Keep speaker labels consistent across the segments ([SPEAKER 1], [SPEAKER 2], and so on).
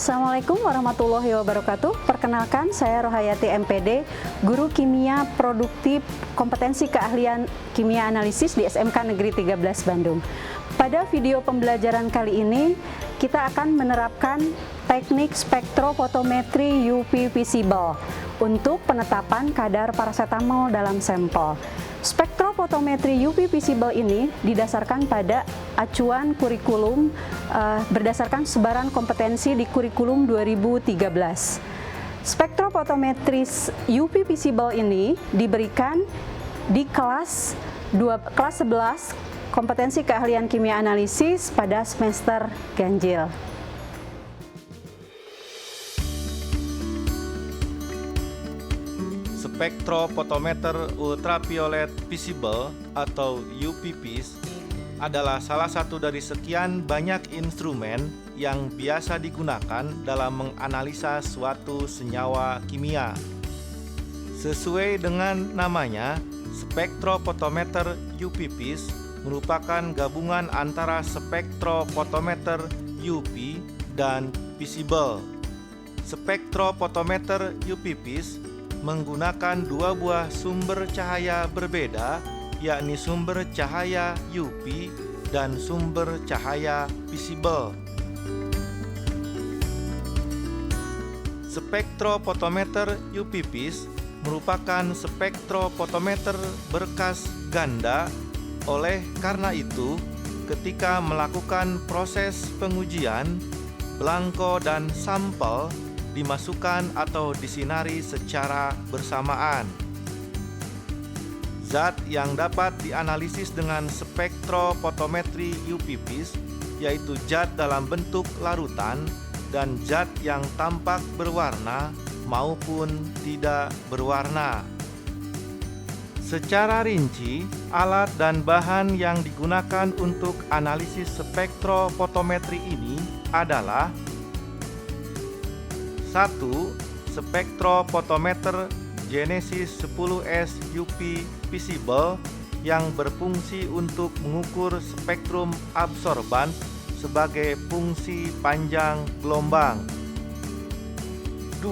[SPEAKER 1] Assalamualaikum warahmatullahi wabarakatuh. Perkenalkan, saya Rohayati MPD, Guru Kimia Produktif Kompetensi Keahlian Kimia Analisis di SMK Negeri 13 Bandung. Pada video pembelajaran kali ini, kita akan menerapkan teknik spektrofotometri UV visible untuk penetapan kadar parasetamol dalam sampel. Spektrofotometri UV visible ini didasarkan pada acuan kurikulum berdasarkan sebaran kompetensi di kurikulum 2013. Spektrofotometri UV visible ini diberikan di kelas 11 kompetensi keahlian kimia analisis pada semester ganjil.
[SPEAKER 2] Spektrofotometer ultraviolet visible atau UVVis adalah salah satu dari sekian banyak instrumen yang biasa digunakan dalam menganalisa suatu senyawa kimia. Sesuai dengan namanya, spektrofotometer UVVis merupakan gabungan antara spektrofotometer UV dan visible. Spektrofotometer UVVis menggunakan dua buah sumber cahaya berbeda, yakni sumber cahaya UV dan sumber cahaya visible. Spektrofotometer UVVis merupakan spektrofotometer berkas ganda. Oleh karena itu, ketika melakukan proses pengujian, belangko dan sampel dimasukkan atau disinari secara bersamaan. Zat yang dapat dianalisis dengan spektrofotometri UVVis yaitu zat dalam bentuk larutan dan zat yang tampak berwarna maupun tidak berwarna. Secara rinci, alat dan bahan yang digunakan untuk analisis spektrofotometri ini adalah 1. Spektrofotometer Genesis 10S UV visible yang berfungsi untuk mengukur spektrum absorban sebagai fungsi panjang gelombang. 2.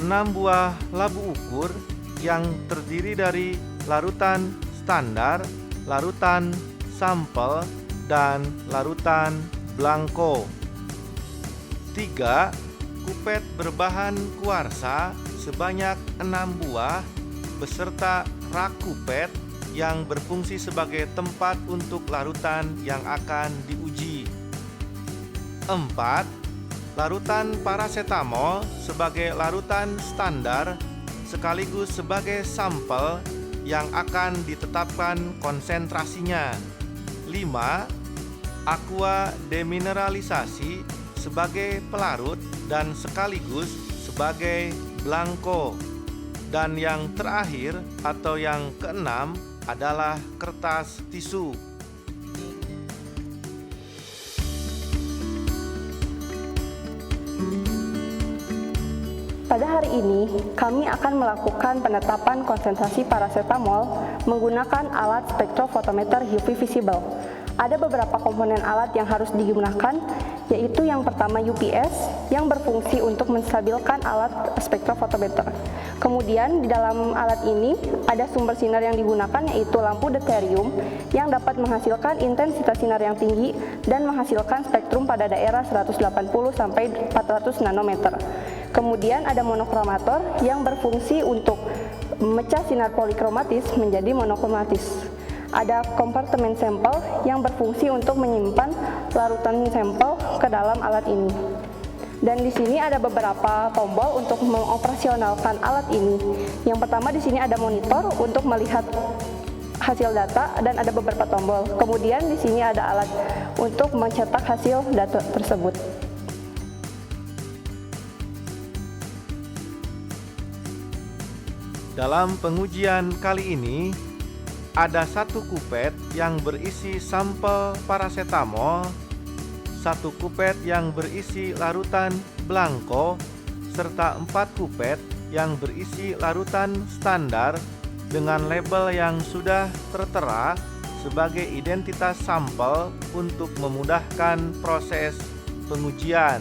[SPEAKER 2] 6 buah labu ukur yang terdiri dari larutan standar, larutan sampel, dan larutan belangko. 3. Kupet berbahan kuarsa sebanyak 6 buah beserta rak kupet yang berfungsi sebagai tempat untuk larutan yang akan diuji. 4. Larutan parasetamol sebagai larutan standar sekaligus sebagai sampel yang akan ditetapkan konsentrasinya. 5. Aqua demineralisasi sebagai pelarut dan sekaligus sebagai belangko. Dan yang terakhir atau yang keenam adalah kertas tisu.
[SPEAKER 3] Pada hari ini, kami akan melakukan penetapan konsentrasi parasetamol menggunakan alat spektrofotometer UV visible. Ada beberapa komponen alat yang harus digunakan, yaitu yang pertama UPS yang berfungsi untuk menstabilkan alat spektrofotometer. Kemudian di dalam alat ini ada sumber sinar yang digunakan, yaitu lampu deuterium yang dapat menghasilkan intensitas sinar yang tinggi dan menghasilkan spektrum pada daerah 180 sampai 400 nanometer. Kemudian ada monokromator yang berfungsi untuk memecah sinar polikromatis menjadi monokromatis. Ada kompartemen sampel yang berfungsi untuk menyimpan larutan sampel ke dalam alat ini. Dan di sini ada beberapa tombol untuk mengoperasionalkan alat ini. Yang pertama di sini ada monitor untuk melihat hasil data dan ada beberapa tombol. Kemudian di sini ada alat untuk mencetak hasil data tersebut.
[SPEAKER 2] Dalam pengujian kali ini, ada satu kupet yang berisi sampel parasetamol, satu kupet yang berisi larutan belangko, serta 4 kupet yang berisi larutan standar dengan label yang sudah tertera sebagai identitas sampel untuk memudahkan proses pengujian.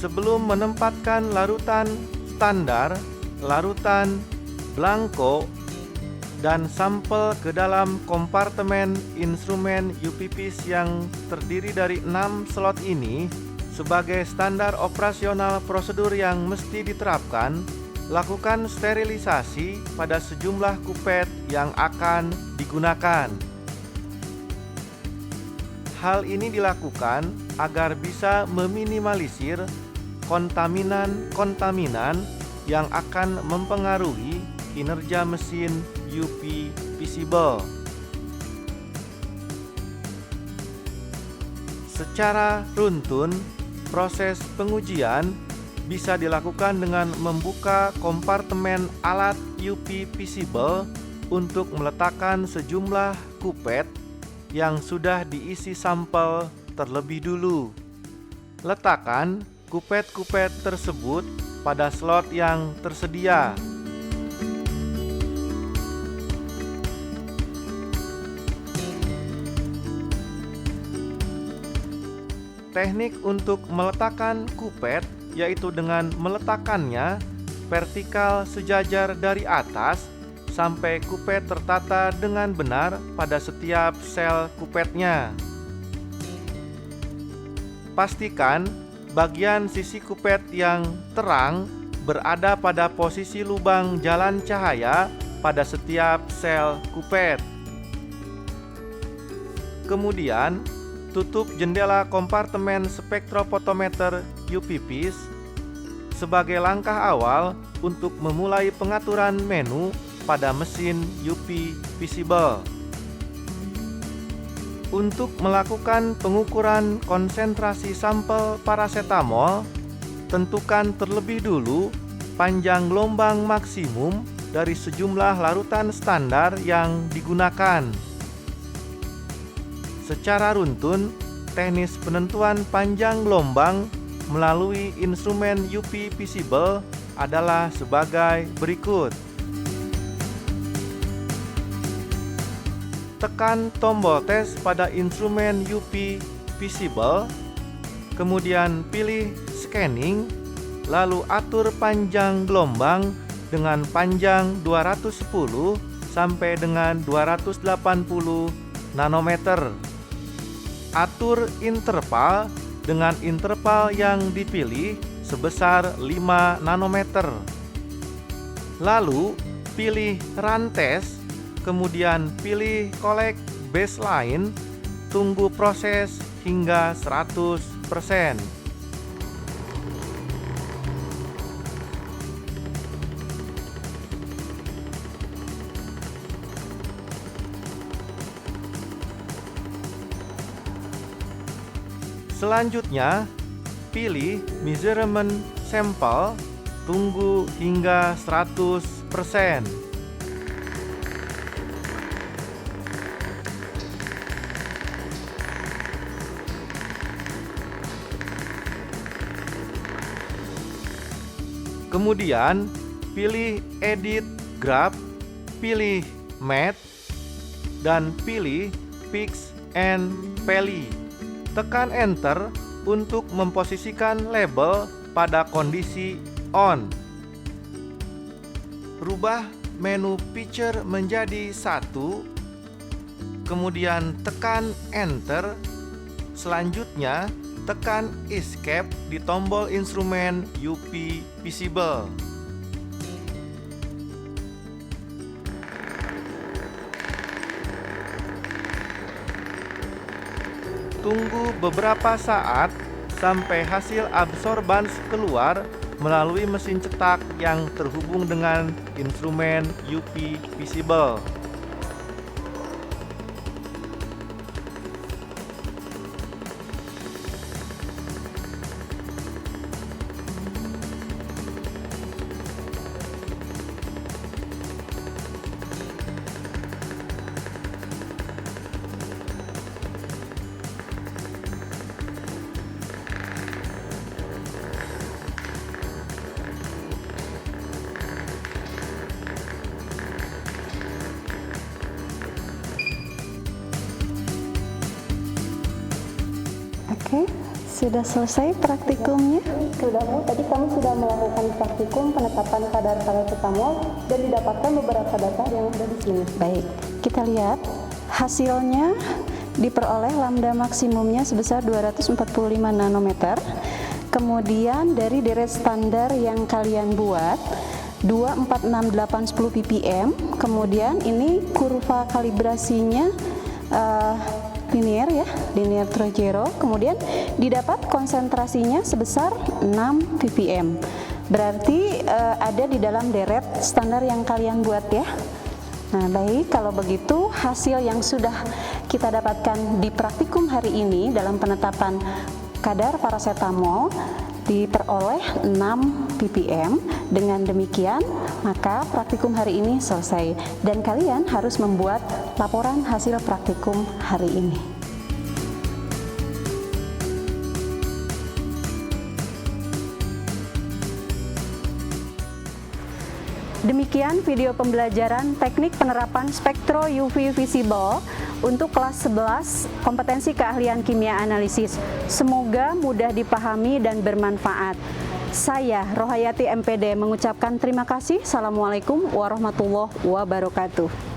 [SPEAKER 2] sebelum menempatkan larutan standar, larutan blanko, dan sampel ke dalam kompartemen instrumen UPPs yang terdiri dari 6 slot ini sebagai standar operasional prosedur yang mesti diterapkan, lakukan sterilisasi pada sejumlah kupet yang akan digunakan. Hal ini dilakukan agar bisa meminimalisir kontaminan-kontaminan yang akan mempengaruhi kinerja mesin UP visible. Secara runtun, proses pengujian bisa dilakukan dengan membuka kompartemen alat UP visible untuk meletakkan sejumlah kupet yang sudah diisi sampel terlebih dulu. Letakkan kupet-kupet tersebut pada slot yang tersedia. Teknik untuk meletakkan kupet yaitu dengan meletakkannya vertikal sejajar dari atas sampai kupet tertata dengan benar pada setiap sel kupetnya. Pastikan bagian sisi kupet yang terang berada pada posisi lubang jalan cahaya pada setiap sel kupet. Kemudian, tutup jendela kompartemen spektrofotometer UPPs sebagai langkah awal untuk memulai pengaturan menu pada mesin UP visible. Untuk melakukan pengukuran konsentrasi sampel parasetamol, tentukan terlebih dulu panjang gelombang maksimum dari sejumlah larutan standar yang digunakan. Secara runtun, teknis penentuan panjang gelombang melalui instrumen UP visible adalah sebagai berikut. Tekan tombol tes pada instrumen UP visible, kemudian pilih scanning, lalu atur panjang gelombang dengan panjang 210 sampai dengan 280 nanometer. Atur interval dengan interval yang dipilih sebesar 5 nanometer. Lalu pilih run test, kemudian pilih collect baseline, tunggu proses hingga 100%. Selanjutnya, pilih measurement sampel, tunggu hingga 100%. Kemudian, pilih edit graph, pilih matte, dan pilih fix and valley. Tekan enter untuk memposisikan label pada kondisi on. Rubah menu picture menjadi 1, kemudian tekan enter. Selanjutnya, tekan escape di tombol instrumen UP visible. Tunggu beberapa saat sampai hasil absorbans keluar melalui mesin cetak yang terhubung dengan instrumen UP visible.
[SPEAKER 1] sudah selesai praktikumnya?
[SPEAKER 3] Sudah Bu, tadi kami sudah melakukan praktikum penetapan kadar paracetamol dan didapatkan beberapa data yang ada di sini.
[SPEAKER 1] Baik, kita lihat hasilnya diperoleh lambda maksimumnya sebesar 245 nanometer. Kemudian dari deret standar yang kalian buat 246,810 ppm. Kemudian ini kurva kalibrasinya linear ya, linear Trojero. Kemudian didapat konsentrasinya sebesar 6 ppm. Berarti ada di dalam deret standar yang kalian buat ya. Nah, baik, kalau begitu hasil yang sudah kita dapatkan di praktikum hari ini dalam penetapan kadar paracetamol diperoleh 6 ppm. Dengan demikian, maka praktikum hari ini selesai dan kalian harus membuat laporan hasil praktikum hari ini. Demikian video pembelajaran teknik penerapan spektro UV visible untuk kelas 11 kompetensi keahlian kimia analisis. Semoga mudah dipahami dan bermanfaat. Saya Rohayati MPD mengucapkan terima kasih. Assalamualaikum warahmatullahi wabarakatuh.